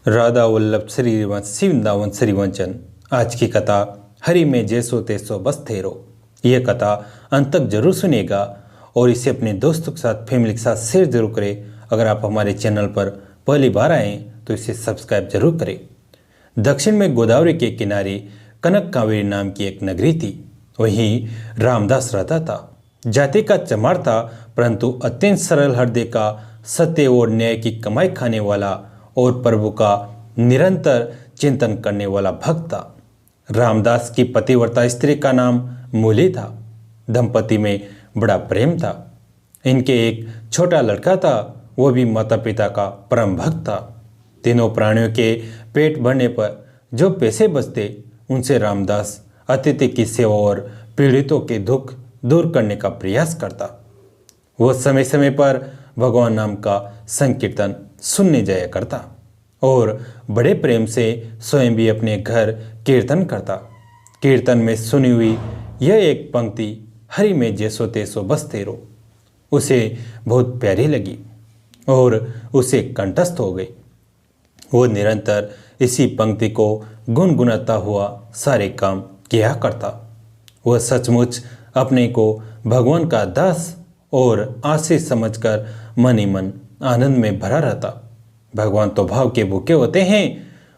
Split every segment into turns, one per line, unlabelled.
राधा वल्लभ श्रीवंश वृंदावन श्रीवंचन। आज की कथा हरि में जैसो तैसो बस थेरो। यह कथा अंत तक जरूर सुनिएगा और इसे अपने दोस्तों के साथ, फैमिली के साथ शेयर जरूर करें। अगर आप हमारे चैनल पर पहली बार आए तो इसे सब्सक्राइब जरूर करें। दक्षिण में गोदावरी के किनारे कनक कावेरी नाम की एक नगरी थी। वहीं रामदास रहता था। जाति का चमार था, परंतु अत्यंत सरल हृदय का, सत्य और न्याय की कमाई खाने वाला और प्रभु का निरंतर चिंतन करने वाला भक्त था। रामदास की पतिव्रता स्त्री का नाम मूली था। दंपति में बड़ा प्रेम था। इनके एक छोटा लड़का था, वो भी माता पिता का परम भक्त था। तीनों प्राणियों के पेट भरने पर जो पैसे बचते, उनसे रामदास अतिथि की सेवा और पीड़ितों के दुख दूर करने का प्रयास करता। वो समय समय पर भगवान नाम का संकीर्तन सुनने जाया करता और बड़े प्रेम से स्वयं भी अपने घर कीर्तन करता। कीर्तन में सुनी हुई यह एक पंक्ति, हरि में जैसो तैसो बस तेरो, उसे बहुत प्यारी लगी और उसे कंठस्थ हो गई। वो निरंतर इसी पंक्ति को गुनगुनाता हुआ सारे काम किया करता। वह सचमुच अपने को भगवान का दास और आशीष समझकर मन ही मन आनंद में भरा रहता। भगवान तो भाव के भूखे होते हैं।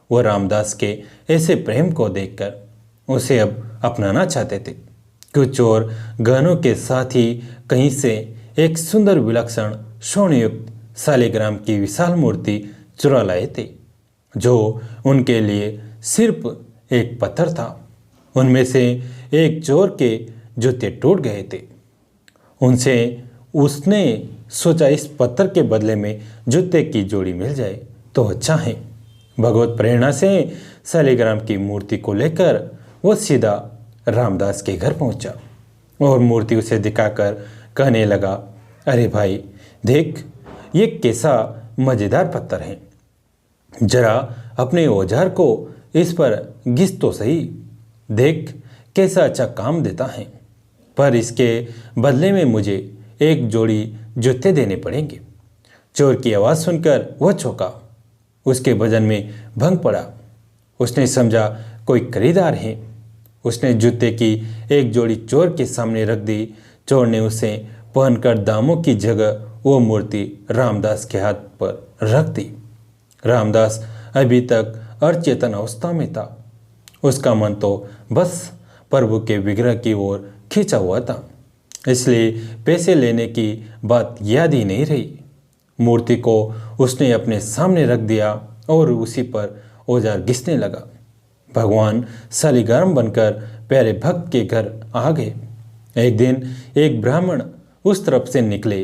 वह रामदास के ऐसे प्रेम को देखकर उसे अब अपनाना चाहते थे। कुछ और गहनों के साथ ही कहीं से एक सुंदर विलक्षण स्वर्णयुक्त शालिग्राम की विशाल मूर्ति चुरा लाए थे, जो उनके लिए सिर्फ एक पत्थर था। उनमें से एक चोर के जूते टूट गए थे। उसने सोचा इस पत्थर के बदले में जूते की जोड़ी मिल जाए तो अच्छा है। भगवत प्रेरणा से शालिग्राम की मूर्ति को लेकर वो सीधा रामदास के घर पहुंचा और मूर्ति उसे दिखाकर कहने लगा, अरे भाई देख, ये कैसा मजेदार पत्थर है। जरा अपने औजार को इस पर घिस तो सही, देख कैसा अच्छा काम देता है। पर इसके बदले में मुझे एक जोड़ी जूते देने पड़ेंगे। चोर की आवाज़ सुनकर वह चौंका। उसके वजन में भंग पड़ा। उसने समझा कोई खरीदार है। उसने जूते की एक जोड़ी चोर के सामने रख दी। चोर ने उसे पहनकर दामों की जगह वो मूर्ति रामदास के हाथ पर रख दी। रामदास अभी तक अचेतन अवस्था में था। उसका मन तो बस प्रभु के विग्रह की ओर खींचा हुआ था, इसलिए पैसे लेने की बात याद ही नहीं रही। मूर्ति को उसने अपने सामने रख दिया और उसी पर औजार घिसने लगा। भगवान शालिग्राम बनकर प्यारे भक्त के घर आ गए। एक दिन एक ब्राह्मण उस तरफ से निकले।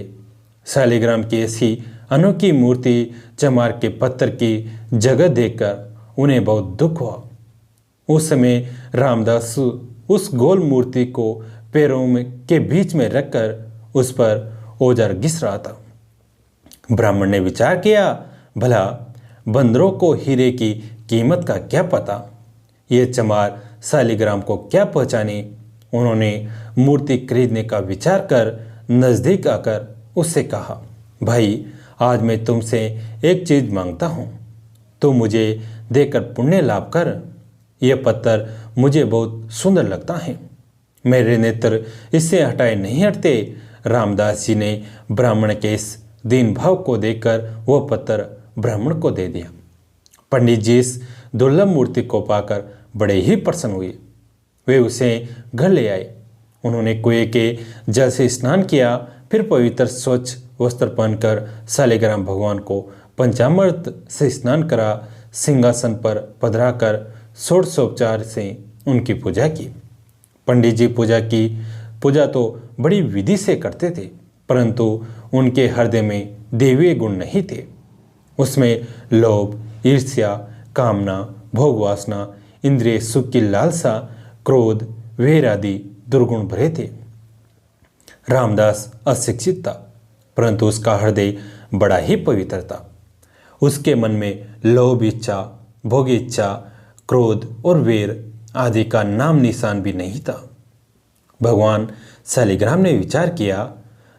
शालिग्राम की ऐसी अनोखी मूर्ति चमार के पत्थर की जगह देखकर उन्हें बहुत दुख हुआ। उस समय रामदास उस गोल मूर्ति को पैरों के बीच में रखकर उस पर औजार घिस रहा था। ब्राह्मण ने विचार किया, भला बंदरों को हीरे की कीमत का क्या पता, ये चमार शालिग्राम को क्या पहचाने। उन्होंने मूर्ति खरीदने का विचार कर नजदीक आकर उससे कहा, भाई आज मैं तुमसे एक चीज मांगता हूँ, तो मुझे देकर पुण्य लाभ कर। यह पत्थर मुझे बहुत सुंदर लगता है, मेरे नेत्र इससे हटाए नहीं हटते। रामदास जी ने ब्राह्मण के इस दीन भाव को देखकर वह पत्थर ब्राह्मण को दे दिया। पंडित जी इस दुर्लभ मूर्ति को पाकर बड़े ही प्रसन्न हुए। वे उसे घर ले आए। उन्होंने कुएं के जल से स्नान किया, फिर पवित्र स्वच्छ वस्त्र पहनकर शालिग्राम भगवान को पंचामृत से स्नान करा। सिंहासन पर पधराकर षोडशोपचार से उनकी पूजा की। पंडित जी पूजा तो बड़ी विधि से करते थे, परंतु उनके हृदय में दैवीय गुण नहीं थे। उसमें लोभ, ईर्ष्या, कामना, भोग वासना, इंद्रिय सुख की लालसा, क्रोध, वेर आदि दुर्गुण भरे थे। रामदास अशिक्षित था, परंतु उसका हृदय बड़ा ही पवित्र था। उसके मन में लोभ इच्छा, भोग इच्छा, क्रोध और वेर आदि का नाम निशान भी नहीं था। भगवान शालिग्राम ने विचार किया,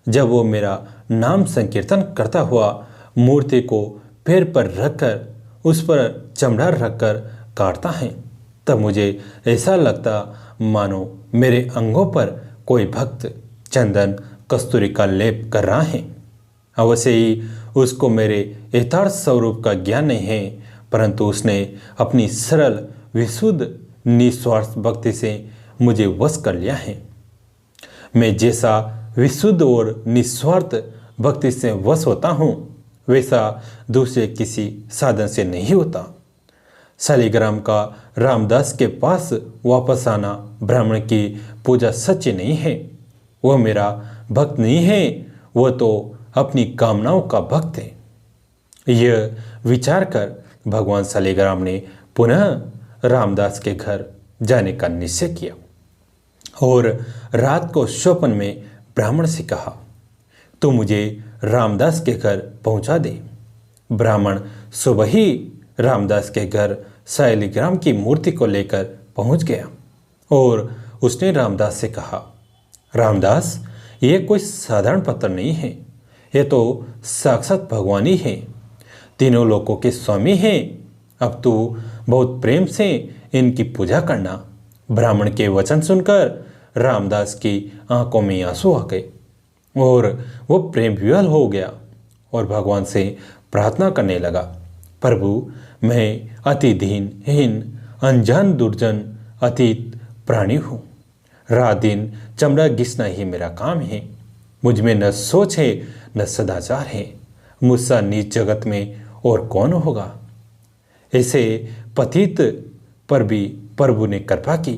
जब वो मेरा नाम संकीर्तन करता हुआ मूर्ति को पैर पर रखकर उस पर चमड़ा रखकर काटता है तब मुझे ऐसा लगता मानो मेरे अंगों पर कोई भक्त चंदन कस्तूरी का लेप कर रहा है। अवश्य ही उसको मेरे यथार्थ स्वरूप का ज्ञान नहीं है, परंतु उसने अपनी सरल विशुद्ध निस्वार्थ भक्ति से मुझे वश कर लिया है। मैं जैसा विशुद्ध और निस्वार्थ भक्ति से वश होता हूँ वैसा दूसरे किसी साधन से नहीं होता। शालिग्राम का रामदास के पास वापस आना ब्राह्मण की पूजा सच्ची नहीं है। वह मेरा भक्त नहीं है, वह तो अपनी कामनाओं का भक्त है। यह विचार कर भगवान शालिग्राम ने पुनः रामदास के घर जाने का निश्चय किया और रात को स्वप्न में ब्राह्मण से कहा, तू मुझे रामदास के घर पहुंचा दे। ब्राह्मण सुबह ही रामदास के घर शालिग्राम की मूर्ति को लेकर पहुंच गया और उसने रामदास से कहा, रामदास, यह कोई साधारण पत्थर नहीं है, यह तो साक्षात भगवान ही है, तीनों लोकों के स्वामी हैं। अब तू बहुत प्रेम से इनकी पूजा करना। ब्राह्मण के वचन सुनकर रामदास की आंखों में आंसू आ गए और वो प्रेम विवल हो गया और भगवान से प्रार्थना करने लगा, प्रभु, मैं अति दीनहीन अनजान दुर्जन अतीत प्राणी हूँ। रात दिन चमड़ा घिसना ही मेरा काम है। मुझ में न सोच है न सदाचार है। मुझसा नीच जगत में और कौन होगा। ऐसे पतित पर भी प्रभु ने कृपा की।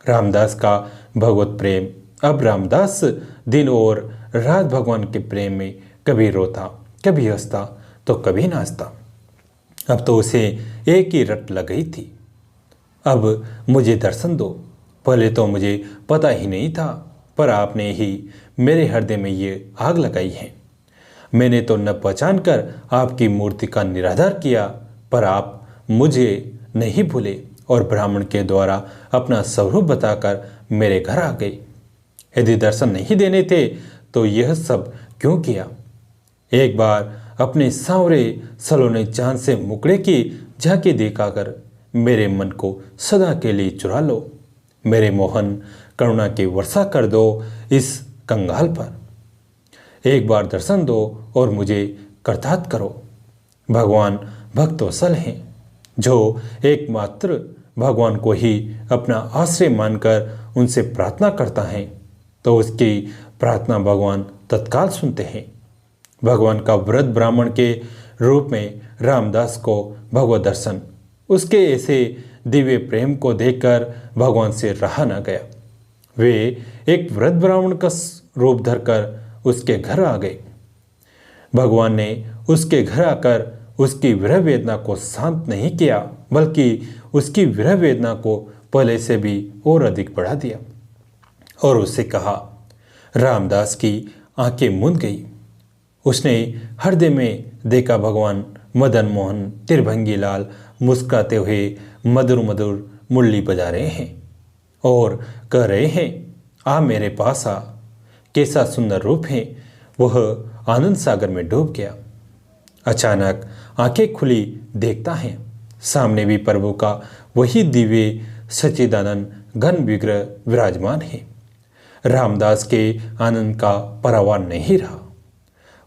रामदास का भगवत प्रेम। अब रामदास दिन और रात भगवान के प्रेम में कभी रोता, कभी हंसता तो कभी नाचता। अब तो उसे एक ही रट लग गई थी। अब मुझे दर्शन दो। पहले तो मुझे पता ही नहीं था, पर आपने ही मेरे हृदय में ये आग लगाई है। मैंने तो न पहचान कर आपकी मूर्ति का निरादर किया, पर आप मुझे नहीं भूले और ब्राह्मण के द्वारा अपना स्वरूप बताकर मेरे घर आ गए। यदि दर्शन नहीं देने थे तो यह सब क्यों किया। एक बार अपने सांवरे सलोने चांद से मुकड़े की झांकी दिखाकर मेरे मन को सदा के लिए चुरा लो। मेरे मोहन, करुणा की वर्षा कर दो इस कंगाल पर। एक बार दर्शन दो और मुझे कृतार्थ करो। भगवान भक्तवत्सल हैं। जो एकमात्र भगवान को ही अपना आश्रय मानकर उनसे प्रार्थना करता है तो उसकी प्रार्थना भगवान तत्काल सुनते हैं। भगवान का व्रत ब्राह्मण के रूप में रामदास को भगवत दर्शन, उसके ऐसे दिव्य प्रेम को देखकर भगवान से रहा न गया। वे एक व्रत ब्राह्मण का रूप धरकर उसके घर आ गए। भगवान ने उसके घर आकर उसकी विरह वेदना को शांत नहीं किया, बल्कि उसकी विरह वेदना को पहले से भी और अधिक बढ़ा दिया और उससे कहा। रामदास की आंखें मूंद गई। उसने हृदय में देखा भगवान मदन मोहन त्रिभंगी लाल मुस्कुराते हुए मधुर मधुर मुरली बजा रहे हैं और कह रहे हैं, आ मेरे पास आ। कैसा सुंदर रूप है। वह आनंद सागर में डूब गया। अचानक आंखें खुली, देखता है सामने भी प्रभु का वही दिव्य सच्चिदानंद घन विग्रह विराजमान है। रामदास के आनंद का परावार नहीं रहा।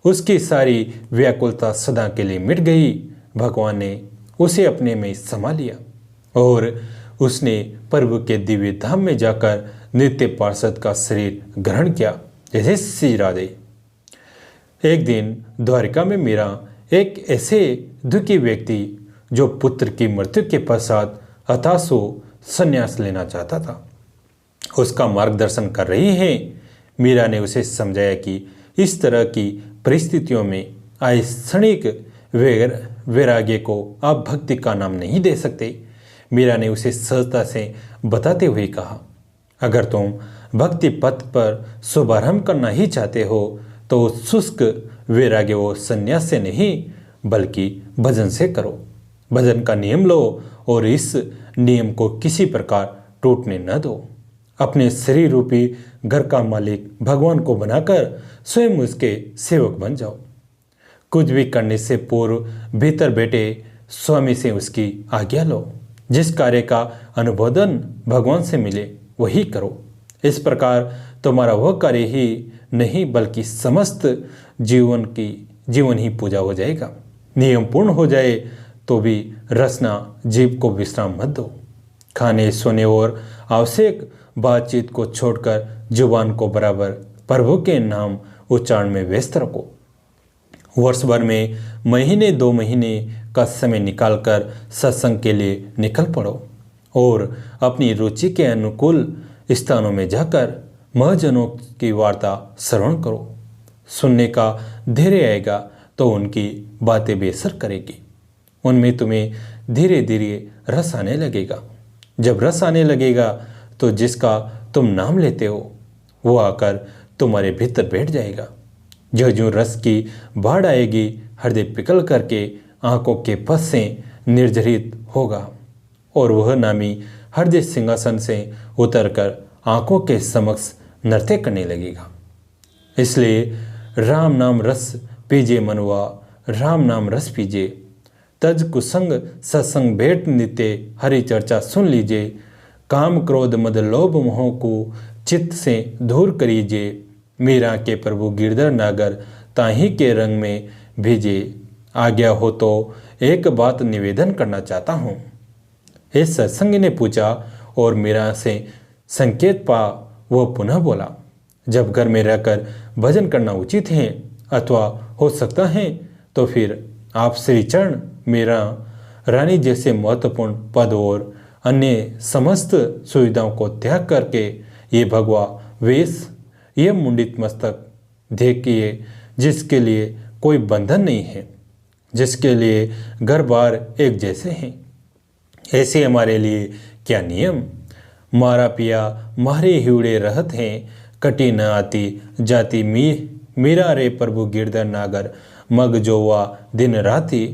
उसकी सारी व्याकुलता सदा के लिए मिट गई। भगवान ने उसे अपने में समा लिया और उसने प्रभु के दिव्य धाम में जाकर नित्य पार्षद का शरीर ग्रहण किया, जैसे श्री राधे। एक दिन द्वारिका में मीरा एक ऐसे दुखी व्यक्ति जो पुत्र की मृत्यु के पश्चात हताशो संन्यास लेना चाहता था, उसका मार्गदर्शन कर रही है। मीरा ने उसे समझाया कि इस तरह की परिस्थितियों में आए क्षणिक वैराग्य को आप भक्ति का नाम नहीं दे सकते। मीरा ने उसे सहजता से बताते हुए कहा, अगर तुम भक्ति पथ पर शुभारंभ करना ही चाहते हो तो शुष्क वैराग्य वो संन्यास से नहीं बल्कि भजन से करो। भजन का नियम लो और इस नियम को किसी प्रकार टूटने न दो। अपने शरीर रूपी घर का मालिक भगवान को बनाकर स्वयं उसके सेवक बन जाओ। कुछ भी करने से पूर्व भीतर बैठे स्वामी से उसकी आज्ञा लो। जिस कार्य का अनुमोदन भगवान से मिले वही करो। इस प्रकार तुम्हारा वह कार्य ही नहीं बल्कि समस्त जीवन ही पूजा हो जाएगा। नियम पूर्ण हो जाए तो भी रसना जीव को विश्राम मत दो। खाने सोने और आवश्यक बातचीत को छोड़कर जुबान को बराबर प्रभु के नाम उच्चारण में व्यस्त रखो। वर्ष भर में महीने 2 महीने का समय निकालकर सत्संग के लिए निकल पड़ो और अपनी रुचि के अनुकूल स्थानों में जाकर महजनों की वार्ता श्रवण करो। सुनने का धैर्य आएगा तो उनकी बातें बेअसर करेगी। उनमें तुम्हें धीरे धीरे रस आने लगेगा। जब रस आने लगेगा तो जिसका तुम नाम लेते हो वो आकर तुम्हारे भीतर बैठ जाएगा। जो रस की बाढ़ आएगी हृदय पिघल करके आंखों के पस से निर्जरित होगा और वह नामी हृदय सिंहासन से उतरकर आंखों के समक्ष नृत्य करने लगेगा। इसलिए राम नाम रस पीजे मनुआ, राम नाम रस पीजे। तज कुसंग सत्संग भेंट नित्य हरि चर्चा सुन लीजिए। काम क्रोध मद लोभ मोह को चित्त से दूर करीजिए। मीरा के प्रभु गिरधर नागर ताही के रंग में भेजे। आज्ञा हो तो एक बात निवेदन करना चाहता हूँ। इस सत्संगी ने पूछा और मीरा से संकेत पा वह पुनः बोला, जब घर में रहकर भजन करना उचित है अथवा हो सकता है तो फिर आप श्री चरण मीरा रानी जैसे महत्वपूर्ण पद और अन्य समस्त सुविधाओं को त्याग करके ये भगवा वेश, ये मुंडित मस्तक देखिए, जिसके लिए कोई बंधन नहीं है, जिसके लिए घर बार एक जैसे हैं। ऐसे हमारे लिए क्या नियम। मारा पिया मारे हिवड़े रहत हैं, कटी न आती जाती मीरा रे प्रभु गिरधर नागर मग जोवा दिन राती।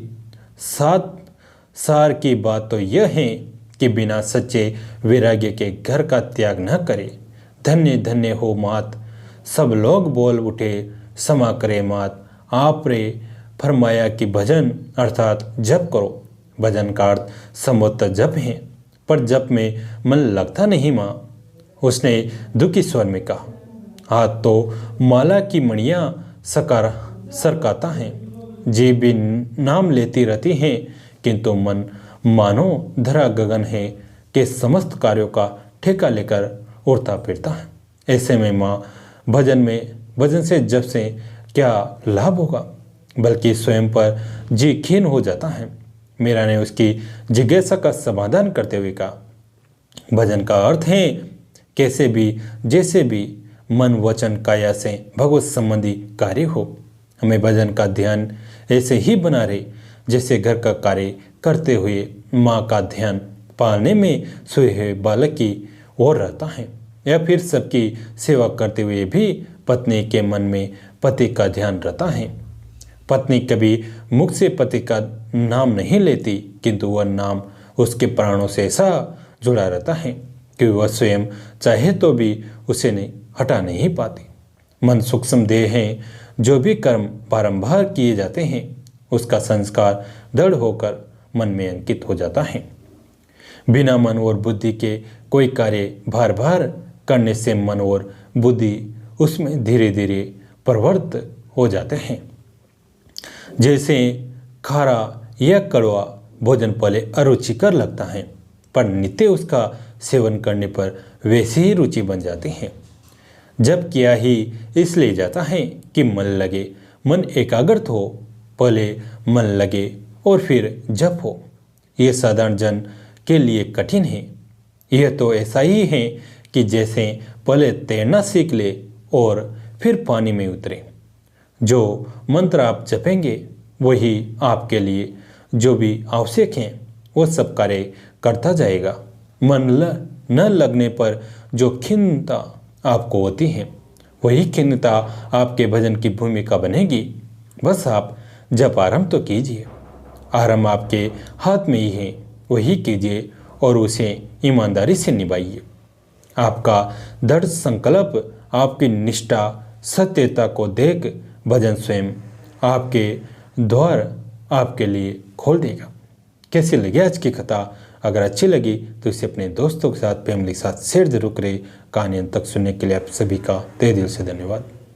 सात सार की बात तो यह है कि बिना सच्चे वैराग्य के घर का त्याग न करे। धन्य धन्य हो मात, सब लोग बोल उठे क्षमा करे मात। आप रे फरमाया कि भजन अर्थात जप करो। भजन का अर्थ समोत्त जप है, पर जप में मन लगता नहीं माँ। उसने दुखी स्वर में कहा, हाथ तो माला की मणियाँ सरकाता है, जी भी नाम लेती रहती हैं, किंतु मन मानो धरा गगन है कि समस्त कार्यों का ठेका लेकर उड़ता फिरता है। ऐसे में माँ भजन से जब से क्या लाभ होगा, बल्कि स्वयं पर जी खीन हो जाता है। मीरा ने उसकी जिज्ञासा का समाधान करते हुए कहा, भजन का अर्थ है कैसे भी जैसे भी मन वचन काया से भगवत संबंधी कार्य हो। हमें भजन का ध्यान ऐसे ही बना रहे जैसे घर का कार्य करते हुए माँ का ध्यान पालने में सोए हुए बालक की ओर रहता है, या फिर सबकी सेवा करते हुए भी पत्नी के मन में पति का ध्यान रहता है। पत्नी कभी मुख से पति का नाम नहीं लेती, किंतु वह नाम उसके प्राणों से ऐसा जुड़ा रहता है कि वह स्वयं चाहे तो भी उसे हटा नहीं पाती। मन सूक्ष्म देह है, जो भी कर्म बारंबार किए जाते हैं उसका संस्कार दृढ़ होकर मन में अंकित हो जाता है। बिना मन और बुद्धि के कोई कार्य बार बार करने से मन और बुद्धि उसमें धीरे धीरे प्रवृत्त हो जाते हैं। जैसे खारा या कड़वा भोजन पहले अरुचिकर लगता है, पर नित्य उसका सेवन करने पर वैसी ही रुचि बन जाती है। जब किया ही इसलिए जाता है कि मन लगे, मन एकाग्रत हो, पहले मन लगे और फिर जप हो। यह साधारण जन के लिए कठिन है। यह तो ऐसा ही है कि जैसे पहले तैरना सीख ले और फिर पानी में उतरे। जो मंत्र आप जपेंगे वही आपके लिए जो भी आवश्यक है वो सब कार्य करता जाएगा। मन न लगने पर जो खिन्नता आपको होती है वही खिन्नता आपके भजन की भूमिका बनेगी। बस आप जप आरंभ तो कीजिए, आरंभ आपके हाथ में ही है, वही कीजिए और उसे ईमानदारी से निभाइए। आपका दृढ़ संकल्प, आपकी निष्ठा, सत्यता को देख भजन स्वयं आपके द्वार आपके लिए खोल देगा। कैसी लगी आज की कथा? अगर अच्छी लगी तो इसे अपने दोस्तों के साथ, फैमिली के साथ शेयर जरूर करें। कहानी अंत तक सुनने के लिए आप सभी का तहे दिल से धन्यवाद।